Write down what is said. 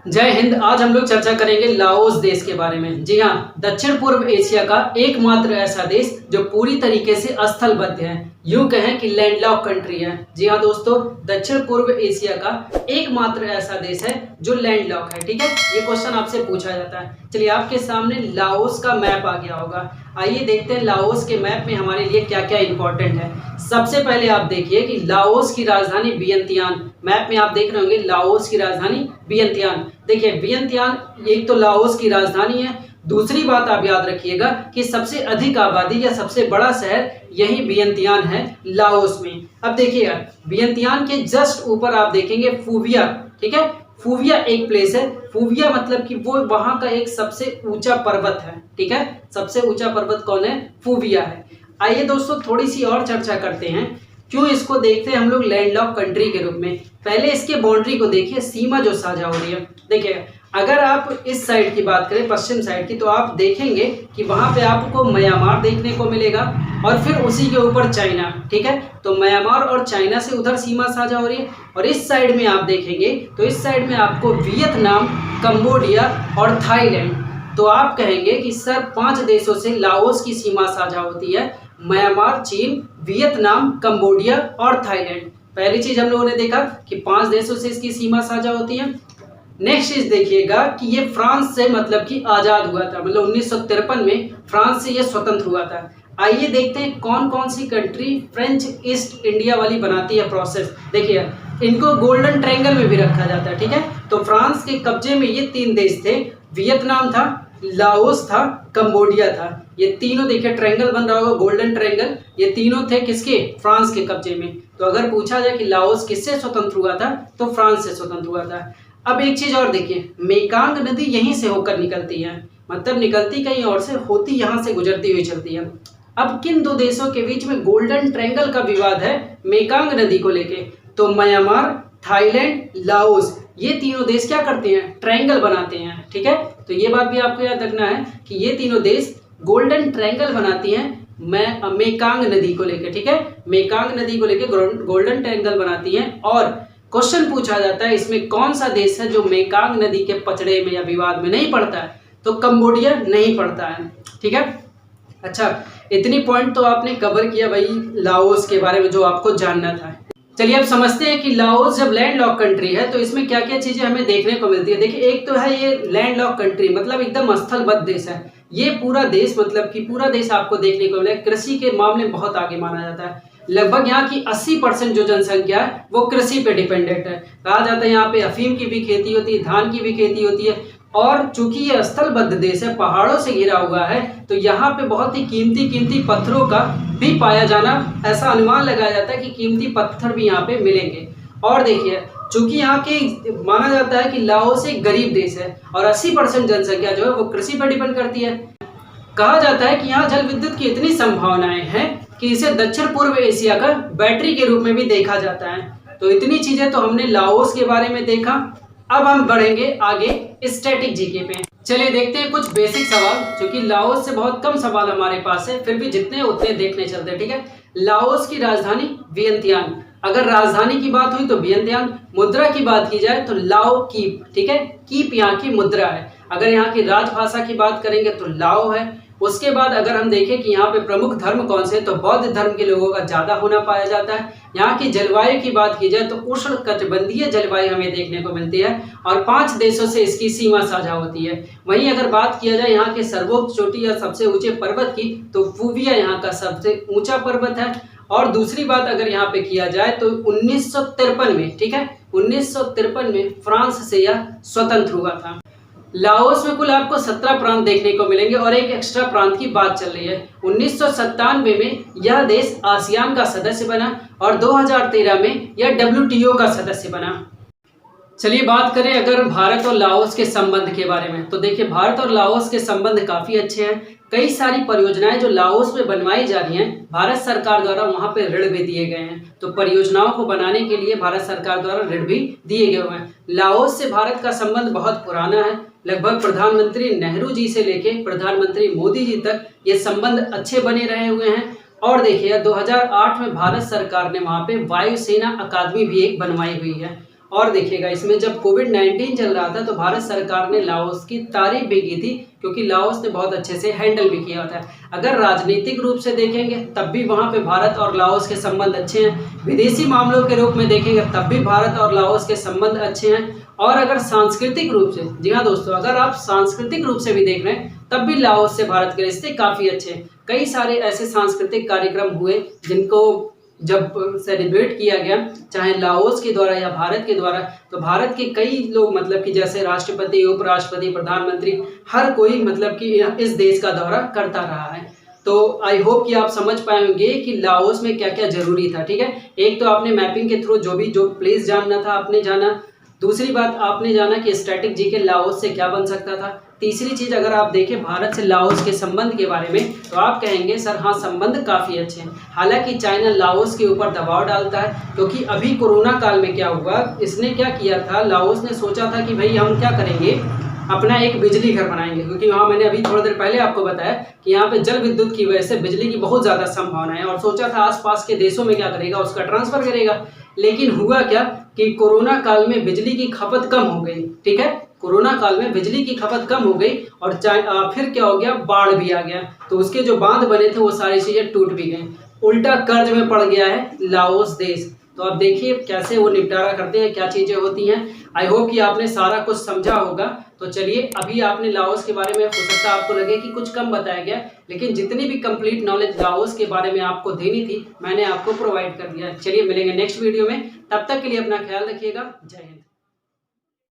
जय हिंद। आज हम लोग चर्चा करेंगे लाओस देश के बारे में। जी हाँ, दक्षिण पूर्व एशिया का एकमात्र ऐसा देश जो पूरी तरीके से स्थलबद्ध है, यूं कहें कि लैंडलॉक कंट्री है। जी हाँ दोस्तों, दक्षिण पूर्व एशिया का एकमात्र ऐसा देश है जो लैंडलॉक है। ठीक है, ये क्वेश्चन आपसे पूछा जाता है। चलिए, आपके सामने लाओस का मैप आ गया होगा। आइए देखते हैं लाओस के मैप में हमारे लिए क्या क्या इंपॉर्टेंट है। सबसे पहले आप देखिए कि लाओस की राजधानी वियंतियान। मैप में आप देख रहे होंगे लाओस की राजधानी वियंतियान। देखिए, वियंतियान एक तो लाओस की राजधानी है। दूसरी बात आप याद रखिएगा कि सबसे अधिक आबादी या सबसे बड़ा शहर यही वियंतियान है लाओस में। अब देखिएगा, वियंतियान के जस्ट ऊपर आप देखेंगे फूविया। ठीक है, फूविया एक प्लेस है। फूविया मतलब कि वो वहां का एक सबसे ऊंचा पर्वत है। ठीक है, सबसे ऊंचा पर्वत कौन है? फूविया है। आइए दोस्तों, थोड़ी सी और चर्चा करते हैं। क्यों इसको देखते हैं हम लोग लैंडलॉक कंट्री के रूप में। पहले इसके बाउंड्री को देखिए, सीमा जो साझा हो रही है। देखिए, अगर आप इस साइड की बात करें, पश्चिम साइड की, तो आप देखेंगे कि वहां पे आपको म्यांमार देखने को मिलेगा और फिर उसी के ऊपर चाइना। ठीक है, तो म्यांमार और चाइना से उधर सीमा साझा हो रही है। और इस साइड में आप देखेंगे तो इस साइड में आपको वियतनाम, कंबोडिया और थाईलैंड। तो आप कहेंगे कि सर 5 देशों से लाओस की सीमा साझा होती है, म्यांमार, चीन, वियतनाम, कंबोडिया और थाईलैंड। पहली चीज हम लोगों ने देखा कि 5 देशों से इसकी सीमा साझा होती है। नेक्स्ट चीज देखिएगा कि ये फ्रांस से मतलब कि आजाद हुआ था, मतलब 1953 में फ्रांस से ये स्वतंत्र हुआ था। आइए देखते हैं कौन कौन सी कंट्री फ्रेंच ईस्ट इंडिया वाली बनाती है प्रोसेस। देखिए, इनको गोल्डन ट्रायंगल में भी रखा जाता है। ठीक है, तो फ्रांस के कब्जे में ये 3 देश थे, वियतनाम था, लाओस था, कंबोडिया था। ये तीनों देखिए ट्रायंगल बन रहा होगा, गोल्डन ट्रायंगल। ये तीनों थे किसके? फ्रांस के कब्जे में। तो अगर पूछा जाए कि लाओस किससे स्वतंत्र हुआ था, तो फ्रांस से स्वतंत्र हुआ था। अब एक चीज और देखिए, मेकांग नदी यहीं से होकर निकलती है, मतलब निकलती कहीं और से, होती यहाँ से गुजरती हुई चलती है। अब किन 2 देशों के बीच में गोल्डन ट्रायंगल का विवाद है मेकांग नदी को लेके? तो म्यांमार, थाईलैंड, लाओस, ये तीनों देश क्या करते हैं? ट्रायंगल बनाते हैं। ठीक है, तो ये बात भी आपको याद रखना है कि ये तीनों देश गोल्डन ट्रायंगल बनाती हैं मेकांग नदी को लेकर। ठीक है, मेकांग नदी को लेकर गोल्डन ट्रायंगल बनाती हैं। और क्वेश्चन पूछा जाता है इसमें कौन सा देश है जो मेकांग नदी के पचड़े में या विवाद में नहीं पड़ता है? तो कंबोडिया नहीं पड़ता है। ठीक है, अच्छा, इतनी पॉइंट तो आपने कवर किया भाई लाओस के बारे में जो आपको जानना था। चलिए, अब समझते हैं कि लाओस जब लैंडलॉक कंट्री है तो इसमें क्या क्या चीजें हमें देखने को मिलती है। देखिए, एक तो है ये लैंडलॉक कंट्री, मतलब एकदम स्थलबद्ध देश है। ये पूरा देश मतलब कि पूरा देश आपको देखने को मिलेगा कृषि के मामले में बहुत आगे माना जाता है। लगभग यहाँ की 80% जो जनसंख्या है वो कृषि पे डिपेंडेंट है। कहा जाता है यहाँ पे अफीम की भी खेती होती है, धान की भी खेती होती है। और चूंकि ये स्थलबद्ध देश है, पहाड़ों से घिरा हुआ है, तो यहाँ पे बहुत ही कीमती कीमती पत्थरों का भी पाया जाना, ऐसा अनुमान लगाया जाता है कि कीमती पत्थर भी यहाँ पे मिलेंगे। और देखिए, चूंकि यहाँ के माना जाता है कि लाओस एक गरीब देश है और 80% जनसंख्या जो है वो कृषि पर डिपेंड करती है। कहा जाता है कि यहाँ जल विद्युत की इतनी संभावनाएं हैं कि इसे दक्षिण पूर्व एशिया का बैटरी के रूप में भी देखा जाता है। तो इतनी चीजें तो हमने लाओस के बारे में देखा। अब हम बढ़ेंगे आगे स्टैटिक जीके पे। चलिए देखते हैं कुछ बेसिक सवाल, क्योंकि लाओस से बहुत कम सवाल हमारे पास है, फिर भी जितने उतने देखने चलते हैं। ठीक है, लाओस की राजधानी वियंतियान। अगर राजधानी की बात हुई तो वियंतियान। मुद्रा की बात की जाए तो लाओ कीप। ठीक है, कीप यहाँ की मुद्रा है। अगर यहाँ की राजभाषा की बात करेंगे तो लाओ है। उसके बाद अगर हम देखें कि यहाँ पे प्रमुख धर्म कौन से, तो बौद्ध धर्म के लोगों का ज्यादा होना पाया जाता है। यहाँ की जलवायु की बात की जाए तो उष्ण कटिबंधीय जलवायु हमें देखने को मिलती है और 5 देशों से इसकी सीमा साझा होती है। वहीं अगर बात किया जाए यहाँ के सर्वोच्च चोटी या सबसे ऊंचे पर्वत की, तो फूविया यहाँ का सबसे ऊंचा पर्वत है। और दूसरी बात अगर यहाँ पे किया जाए तो 1953 में, ठीक है, 1953 में फ्रांस से यह स्वतंत्र हुआ था। लाओस में कुल आपको 17 प्रांत देखने को मिलेंगे और एक एक्स्ट्रा प्रांत की बात चल रही है। 1997 में यह देश आसियान का सदस्य बना और 2013 में यह WTO का सदस्य बना। चलिए बात करें अगर भारत और लाओस के संबंध के बारे में, तो देखिए भारत और लाओस के संबंध काफी अच्छे हैं। कई सारी परियोजनाएं जो लाओस में बनवाई जा रही हैं, भारत सरकार द्वारा वहां पे ऋण भी दिए गए हैं। तो परियोजनाओं को बनाने के लिए भारत सरकार द्वारा ऋण भी दिए गए हुए हैं। लाओस से भारत का संबंध बहुत पुराना है। लगभग प्रधानमंत्री नेहरू जी से लेके प्रधानमंत्री मोदी जी तक ये संबंध अच्छे बने रहे हुए हैं। और देखिए 2008 में भारत सरकार ने वहां पे वायुसेना अकादमी भी एक बनवाई हुई है। और देखिएगा, इसमें जब कोविड-19 चल रहा था तो भारत सरकार ने लाओस की तारीफ भी की थी, क्योंकि लाओस ने बहुत अच्छे से हैंडल भी किया था। अगर राजनीतिक रूप से देखेंगे तब भी वहाँ पे भारत और लाओस के संबंध अच्छे हैं, विदेशी मामलों के रूप में देखेंगे तब भी भारत और लाओस के संबंध अच्छे हैं, और अगर सांस्कृतिक रूप से, जी हाँ दोस्तों, अगर आप सांस्कृतिक रूप से भी देख रहे हैं तब भी लाओस से भारत के रिश्ते काफ़ी अच्छे हैं। कई सारे ऐसे सांस्कृतिक कार्यक्रम हुए जिनको जब सेलिब्रेट किया गया, चाहे लाओस के द्वारा या भारत के द्वारा, तो भारत के कई लोग मतलब कि जैसे राष्ट्रपति, उपराष्ट्रपति, प्रधानमंत्री, हर कोई मतलब कि इस देश का दौरा करता रहा है। तो आई होप कि आप समझ पाएंगे कि लाओस में क्या क्या जरूरी था। ठीक है, एक तो आपने मैपिंग के थ्रू जो प्लेस जानना था आपने जाना। दूसरी बात, आपने जाना कि स्टैटिक जीके लाओस से क्या बन सकता था। तीसरी चीज, अगर आप देखें भारत से लाओस के संबंध के बारे में, तो आप कहेंगे सर हाँ, संबंध काफ़ी अच्छे हैं। हालांकि चाइना लाओस के ऊपर दबाव डालता है, क्योंकि अभी कोरोना काल में क्या हुआ, इसने क्या किया था, लाओस ने सोचा था कि भाई हम क्या करेंगे, अपना एक बिजली घर बनाएंगे, क्योंकि वहाँ मैंने अभी थोड़ी देर पहले आपको बताया कि यहाँ पे जल विद्युत की वजह से बिजली की बहुत ज़्यादा संभावना है, और सोचा था आसपास के देशों में क्या करेगा, उसका ट्रांसफ़र करेगा। लेकिन हुआ क्या कि कोरोना काल में बिजली की खपत कम हो गई। ठीक है, कोरोना काल में बिजली की खपत कम हो गई, और फिर क्या हो गया, बाढ़ भी आ गया, तो उसके जो बांध बने थे वो सारी चीज़ें टूट भी गई, उल्टा कर्ज में पड़ गया है लाओस देश। तो आप देखिए कैसे वो निपटारा करते हैं, क्या चीज़ें होती हैं। आई होप कि आपने सारा कुछ समझा होगा। तो चलिए, अभी आपने लाओस के बारे में, हो सकता है आपको लगे कि कुछ कम बताया गया, लेकिन जितनी भी कंप्लीट नॉलेज लाओस के बारे में आपको देनी थी मैंने आपको प्रोवाइड कर दिया। चलिए मिलेंगे नेक्स्ट वीडियो में, तब तक के लिए अपना ख्याल रखिएगा। जय हिंद।